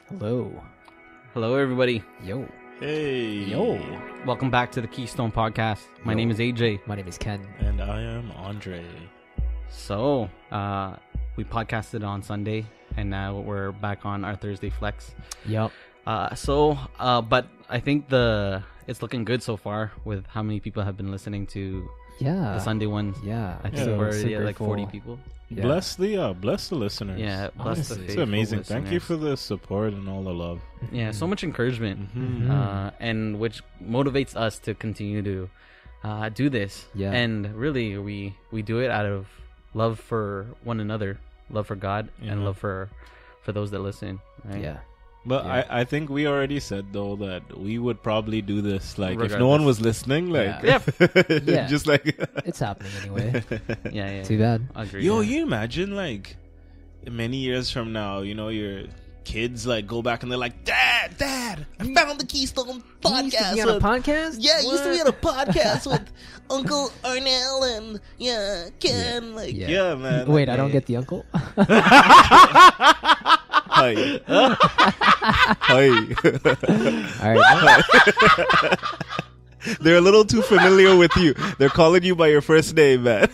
Hello. Hello, everybody. Yo. Hey. Yo. Welcome back to the Keystone Podcast. My Yo. name is AJ. My name is Ken. And I am Andre. So, we podcasted on Sunday, and now we're back on our Thursday flex. Yep. But I think it's looking good so far with how many people have been listening to the Sunday ones. Yeah. I think we're already at like 40 people. Yeah. Bless the listeners. Yeah, bless the Honestly. faithful It's amazing. listeners. Thank you for the support and all the love. Yeah, so much encouragement, Mhm. and which motivates us to continue to do this. Yeah. And really, we do it out of love for one another, love for God, and love for those that listen. Right? Yeah. But Yeah. I think we already said though that we would probably do this like if Regardless. no one was listening, like Yeah. Yeah. just like It's happening anyway. Yeah. Too bad. Agree. yo, yeah. you imagine like many years from now, you know, your kids like go back and they're like, Dad, I found the Keystone podcast. on a podcast? Yeah, used to be on a podcast with Uncle Arnell and Ken. Like, Yeah, man. Wait, I don't get the uncle. Hi. Hi. All right. They're a little too familiar with you. They're calling you by your first name, man.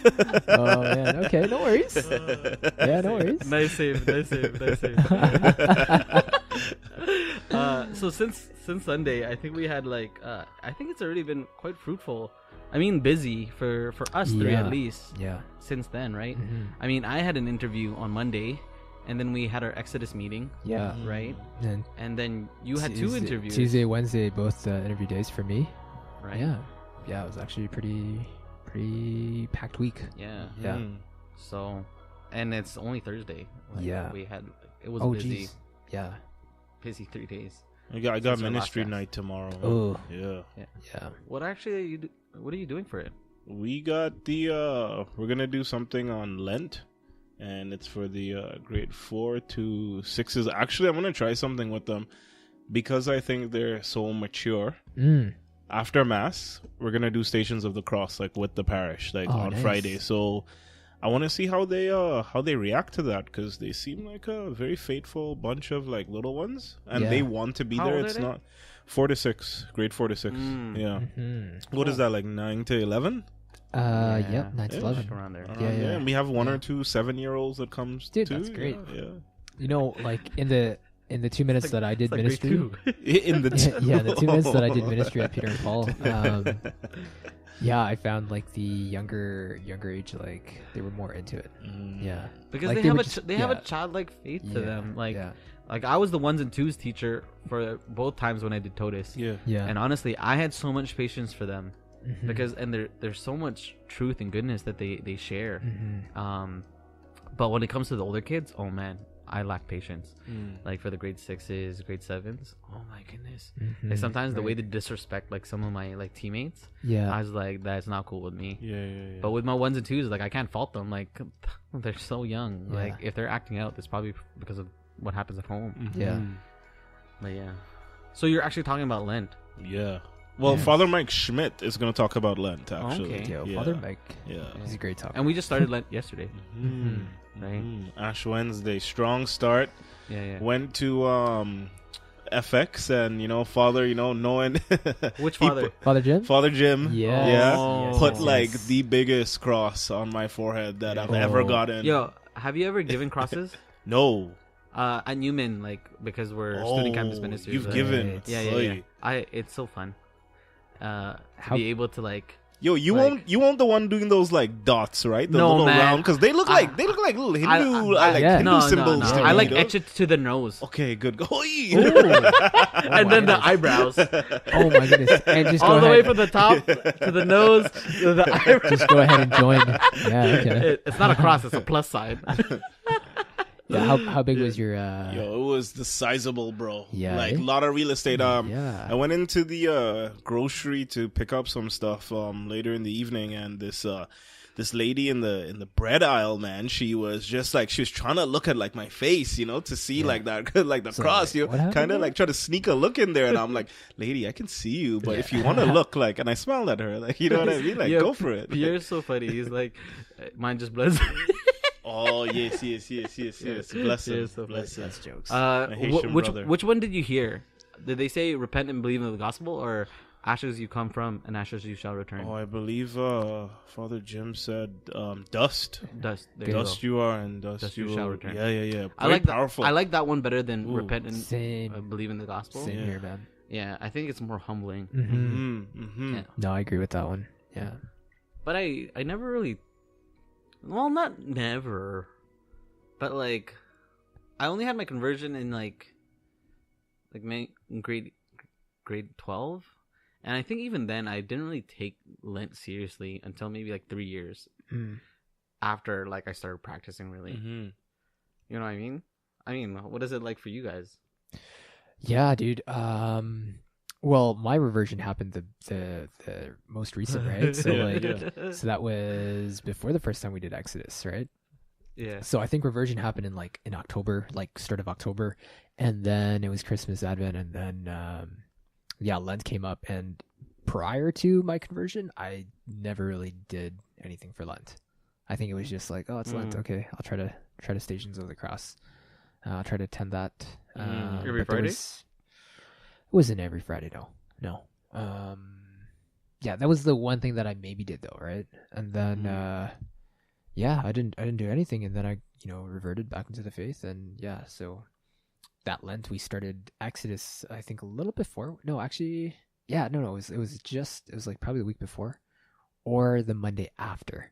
Oh man. Okay. No worries. Yeah. No worries. Nice save. So since Sunday, I think we had like I think it's already been quite fruitful. I mean, busy for us three Yeah. at least. Yeah. Since then, right? Mhm. I mean, I had an interview on Monday, and then we had our Exodus meeting, Yeah. right? And And then you had two interviews, Tuesday, Wednesday, both interview days for me. right? Yeah. Yeah. It was actually pretty packed week. Yeah. Yeah. So, and it's only Thursday. Yeah. We had it was Oh busy, jeez. Yeah. busy 3 days. I got Since our last ministry cast. night tomorrow. Oh. Yeah. Yeah. What actually are you? What are you doing for it? We got the we're gonna do something on Lent, and it's for the grade 4 to 6s. Actually, I'm gonna try something with them because I think they're so mature. Mm. After Mass, we're gonna do Stations of the Cross, like with the parish, like Oh, on nice. Friday. So I want to see how they react to that, because they seem like a very faithful bunch of like little ones, and Yeah. they want to be How there. old are It's they? not 4 to 6, grade 4 to 6. Mm. Yeah. Mm-hmm. What is that, like 9 to 11? Yep. 9 to Yeah. 11. Around there. Yeah, yeah. And we have one Yeah. or two 7-year-olds that comes Dude, too. that's great. Yeah. You know, like in the 2 minutes that I did It's like grade ministry. 2. In the Yeah, the 2 minutes that I did ministry at Peter and Paul. Yeah, I found like the younger age, like they were more into it. Yeah, Because Like, they they have were a just- they have a yeah. childlike faith to Yeah, them. Like yeah. like I was the 1s and 2s teacher for both times when I did TOTUS. Yeah. yeah. And honestly, I had so much patience for them Mhm. because there's so much truth and goodness that they share. Mhm. But when it comes to the older kids, oh man, I lack patience. Mm. Like for the grade 6s, grade 7s, oh my goodness. Mhm. Like sometimes the way Right. they disrespect like some of my like teammates, Yeah, I was like, that's not cool with me. Yeah. But with my 1s and 2s, like I can't fault them. Like they're so young. Yeah. Like if they're acting out, it's probably because of what happens at home. Yeah. But yeah. So you're actually talking about Lent. Yeah. Well, Yes. Father Mike Schmidt is going to talk about Lent, actually. okay. Yo, Yeah. Father Mike, Yeah. he's a great talker. And we just started Lent yesterday. Mhm. Right. Ash Wednesday, strong start. Yeah. Went to FX, and Father, knowing Which he father? Father Jim. Father Jim, Yes. yeah, Oh. put yes, like yes. the biggest cross on my forehead that I've ever Oh. gotten. Yo, have you ever given crosses? No. At Newman, like because we're student campus Oh, ministers. You've right? given. Right. Yeah. Oy. It's so fun. To How- be able to like. Yo, you Like- won't the one doing those like dots, right? The No, little man. round, because they look I- like little Hindu, I- like yeah. Hindu No. symbols. to I me, like you know? etch it to the nose, Okay, good. Oy. and then the eyebrows, Oh my goodness! And just go all the ahead. way from the top to the nose to the eyebrows. Just go ahead and join. Yeah. Okay. It's not a cross; it's a plus sign. Yeah. How big was your? Yo, it was the sizable, bro. Yeah, like a eh? lot of real estate. Yeah. I went into the grocery to pick up some stuff later in the evening, and this lady in the bread aisle, man, she was just like, she was trying to look at like my face, to see like that, like the So, cross, like, what happened kind of there? like try to sneak a look in there, and I'm like, lady, I can see you, but if you want to look, like, and I smiled at her, like, you know what I mean, like, Yeah, go for it. Pierre's so funny. He's like, mine just blends. Oh yes. Bless him. so Bless him. That's jokes. My Haitian brother. which one did you hear? Did they say repent and believe in the gospel, or ashes you come from and ashes you shall return? Oh, I believe Father Jim said dust. Dust. There you Dust go. you are, and dust, Dust you you shall will- return. Yeah. I like powerful. that. I like that one better than Ooh. repent and Same. believe in the gospel. Same Yeah. here, man. Yeah, I think it's more humbling. Yeah. No, I agree with that one. Yeah. But I never really, well, not never, but like, I only had my conversion in like grade 12, and I think even then I didn't really take Lent seriously until maybe like 3 years after like I started practicing really. Mm-hmm. You know what I mean? I mean, what is it like for you guys? Yeah, dude. Well, my reversion happened the most recent, right? So like, so that was before the first time we did Exodus, right? Yeah. So I think reversion happened in October, like start of October, and then it was Christmas, Advent, and then Lent came up. And prior to my conversion, I never really did anything for Lent. I think it was just like, oh, it's Lent, okay, I'll try to Stations of the Cross. I'll try to attend that. Every but there Friday? It wasn't every Friday, no. Yeah, that was the one thing that I maybe did though, right? And then I didn't do anything, and then I reverted back into the faith, and yeah, so that Lent we started Exodus, I think a little before. No, actually, yeah, no, it was like probably the week before, or the Monday after.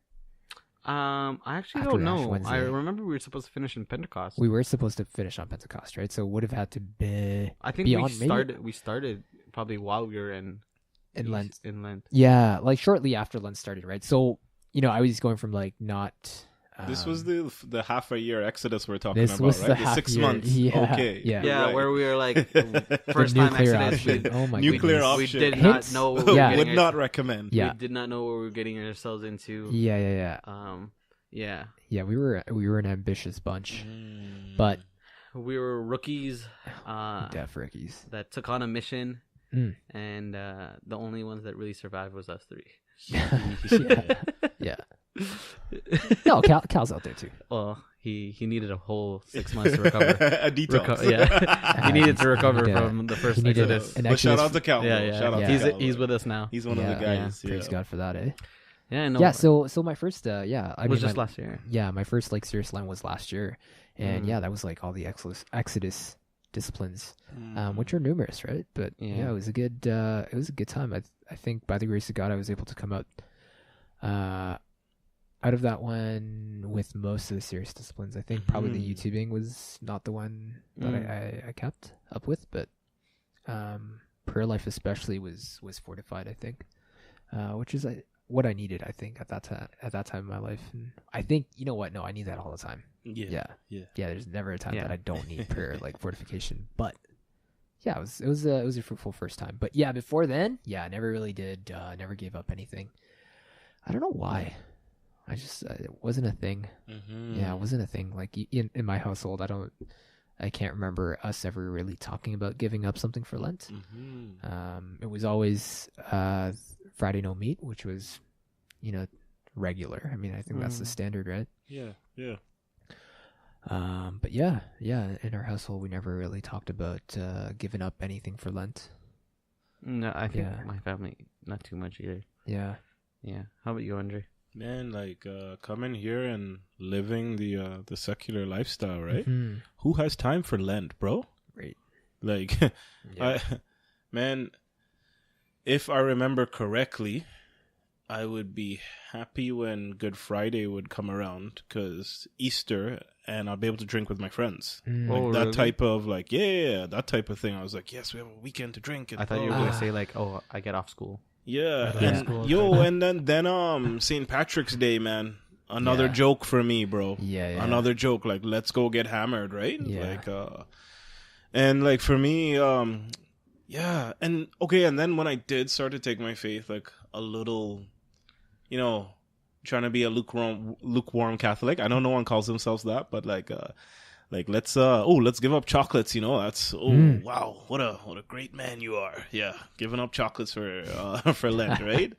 I actually After don't Ash know. Wednesday. I remember we were supposed to finish in Pentecost. We were supposed to finish on Pentecost, right? So it would have had to be. I think we started probably while we were in Lent. In Lent. Yeah, like shortly after Lent started, right? So I was going from like not. This was the half a year Exodus we're talking This about, was right? the The half 6 year. months. Yeah, Okay. yeah. Yeah, Right. where we were like first The time nuclear Exodus. option. Oh my Nuclear goodness. We option. did Hints? not know what we were Yeah. getting Would not recommend. Yeah. We did not know what we were getting ourselves into. Yeah. Yeah. We were an ambitious bunch, but We were rookies deaf rickies. that took on a mission, Mm. and the only ones that really survived was us three. Yeah. No, Cal's out there too. Well, he needed a whole 6 months to recover. A detox. Yeah, he needed to recover Yeah. from the first He needed Exodus. an But shout Exodus. out to Cal. Yeah, though. yeah. Shout out Yeah. to Cal, He's though. with us now. He's one of Yeah, the guys. Praise Yeah. God for that, eh? Yeah, no. Yeah. So my first, I it mean, was just last year. yeah, my first like serious Lent was last year, and yeah, that was like all the Exodus disciplines, which are numerous, right? But yeah, it was a good time. I think by the grace of God, I was able to come out of that one with most of the serious disciplines. I think probably the YouTubing was not the one that I kept up with, but prayer life especially was fortified, I think, which is what I needed, I think, at that time in my life. And I think, you know what? No, I need that all the time. Yeah. There's never a time that I don't need prayer, like fortification. But yeah, it was a fruitful first time. But yeah, before then, yeah, I never really did. Never gave up anything. I don't know why. I just it wasn't a thing. Yeah, it wasn't a thing. Like in my household, I can't remember us ever really talking about giving up something for Lent. It was always Friday no meat, which was, regular. I mean, I think that's the standard, right? Yeah. But yeah, in our household, we never really talked about giving up anything for Lent. No, I think my family not too much either. Yeah. How about you, Andre? Man, like coming here and living the secular lifestyle, right? Mm-hmm. Who has time for Lent, bro? Right. Like, Yeah. Man, if I remember correctly, I would be happy when Good Friday would come around, because Easter, and I'll be able to drink with my friends. Mm. Like Oh, that really? type of like, that type of thing. I was like, yes, we have a weekend to drink. And I thought you were Ah. gonna say like, oh, I get off school. yeah, Yeah. and Cool. and then St. Patrick's Day, man. Another Yeah. joke for me, bro. Yeah. Another joke, like, let's go get hammered, right? Yeah. Like and like for me, yeah, and okay, and then when I did start to take my faith like a little, trying to be a lukewarm Catholic. I know no one calls themselves that, but like let's give up chocolates, that's wow, what a great man you are. Yeah, giving up chocolates for Lent, right?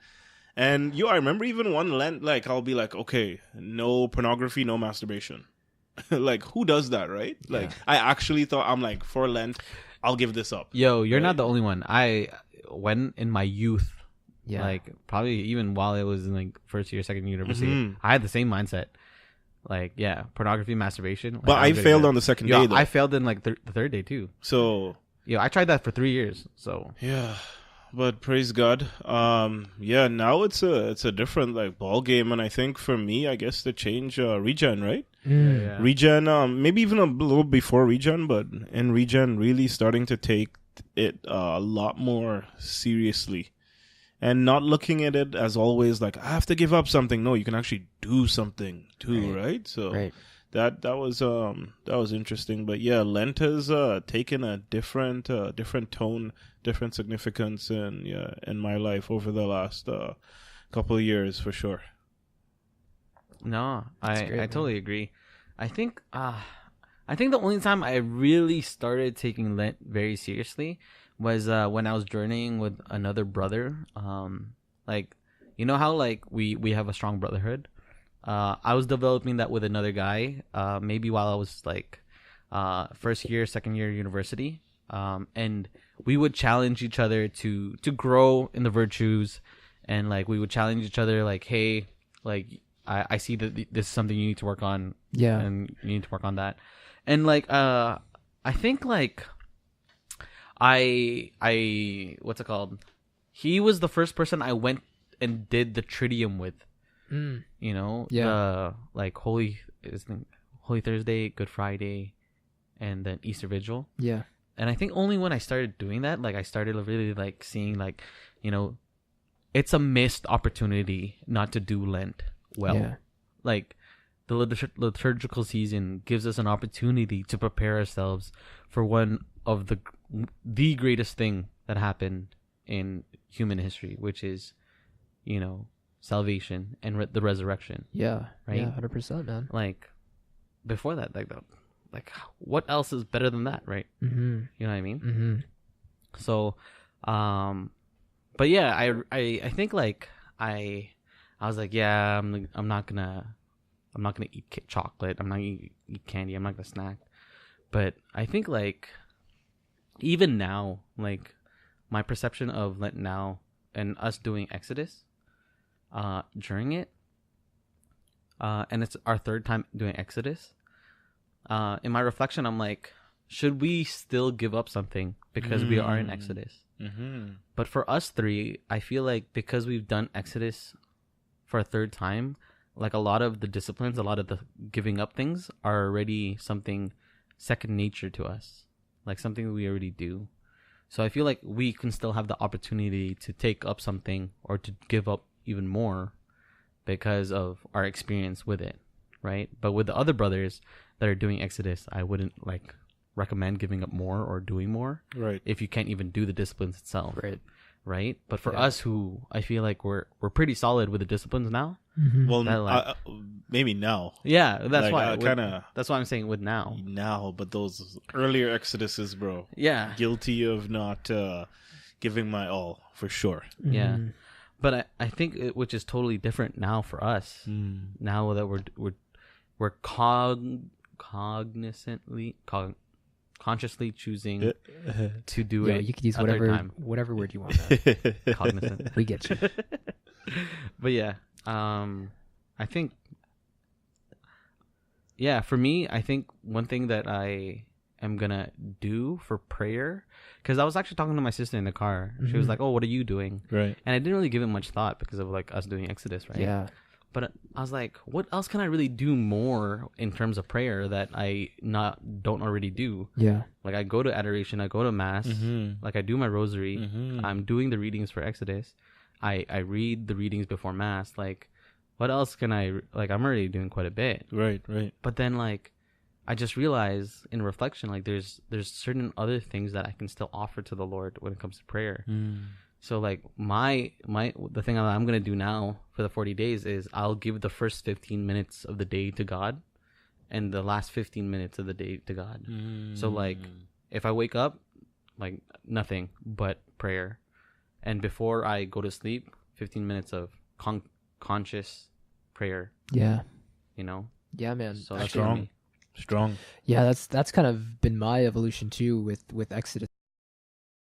And I remember even one Lent, like I'll be like, okay, no pornography, no masturbation. Like, who does that, right? Like, I actually thought, I'm like, for Lent, I'll give this up. Yo, you're right? not the only one. When in my youth, Yeah. like probably even while I was in like first year, second year university, Mhm. I had the same mindset. Like, yeah, pornography, masturbation. Like, But I failed on the second day, though. I failed in like the third day too. So, Yeah, I tried that for 3 years. So yeah. But praise God. Yeah, now it's a different like ball game, and I think for me, I guess the change regen, right? yeah. Regen, maybe even a little before regen, but in regen, really starting to take it a lot more seriously, and not looking at it as always like I have to give up something. No, you can actually do something too, right? So Right. that was interesting. But yeah, Lent has taken a different tone, different significance in my life over the last couple of years for sure. No, That's I great, man. totally agree. I think the only time I really started taking Lent very seriously was when I was journeying with another brother. Like, you know how like we have a strong brotherhood. I was developing that with another guy. Maybe while I was like first year, second year university. And we would challenge each other to grow in the virtues, and like we would challenge each other like, hey, like I see that this is something you need to work on. Yeah. And you need to work on that. And like I think like I what's it called? He was the first person I went and did the Triduum with. Mm. You know? Yeah. The like Holy Thursday, Good Friday, and then Easter Vigil. Yeah. And I think only when I started doing that, like I started really like seeing like, you know, it's a missed opportunity not to do Lent well. Yeah. Like the liturgical season gives us an opportunity to prepare ourselves for one of the greatest thing that happened in human history, which is, you know, salvation and the resurrection. Yeah. Right? Yeah. 100%, man. Like before that, like what else is better than that, right? Mm-hmm. You know what I mean? Mm-hmm. So, but yeah, I think like I was like, yeah, I'm not gonna eat chocolate. I'm not gonna eat candy. I'm not gonna snack. But I think like even now, like my perception of Lent now and us doing Exodus, during it, and it's our third time doing Exodus. In my reflection, I'm like, should we still give up something because we are in Exodus? Mm-hmm. But for us three, I feel like because we've done Exodus for a third time, like a lot of the disciplines, a lot of the giving up things are already something second nature to us, like something that we already do. So I feel like we can still have the opportunity to take up something or to give up even more because of our experience with it, right? But with the other brothers that are doing Exodus, I wouldn't like recommend giving up more or doing more, Right. if you can't even do the disciplines itself, right? But for Yeah. us who I feel like we're pretty solid with the disciplines now. Mm-hmm. Well, That, like- maybe now. Yeah, that's Like, why kind of that's why I'm saying with now. but those earlier Exoduses, bro, Yeah, guilty of not giving my all for sure. yeah. Mm-hmm. But I think which is totally different now for us. Now that we're consciously choosing to do Yeah, it. you could use a third time. whatever word you want. Man. Cognizant. We get you. But yeah, I think, yeah, for me, I think one thing that I am gonna do for prayer, because I was actually talking to my sister in the car. She was Mhm. like, "Oh, what are you doing?" Right. And I didn't really give it much thought because of like us doing Exodus, right? Yeah. But I was like, what else can I really do more in terms of prayer that I don't already do? Yeah. Like I go to adoration, I go to mass, Mm-hmm. like I do my rosary. Mm-hmm. I'm doing the readings for Exodus. I read the readings before mass. Like, what else can I like? I'm already doing quite a bit. Right. But then like, I just realized in reflection, like there's certain other things that I can still offer to the Lord when it comes to prayer. So like the thing I'm gonna do now for the 40 days is I'll give the first 15 minutes of the day to God, and the last 15 minutes of the day to God. So like if I wake up, like nothing but prayer, and before I go to sleep, 15 minutes of conscious prayer. Yeah. You know. Yeah, man. So that's Strong. me. Strong. Yeah, that's kind of been my evolution too with Exodus.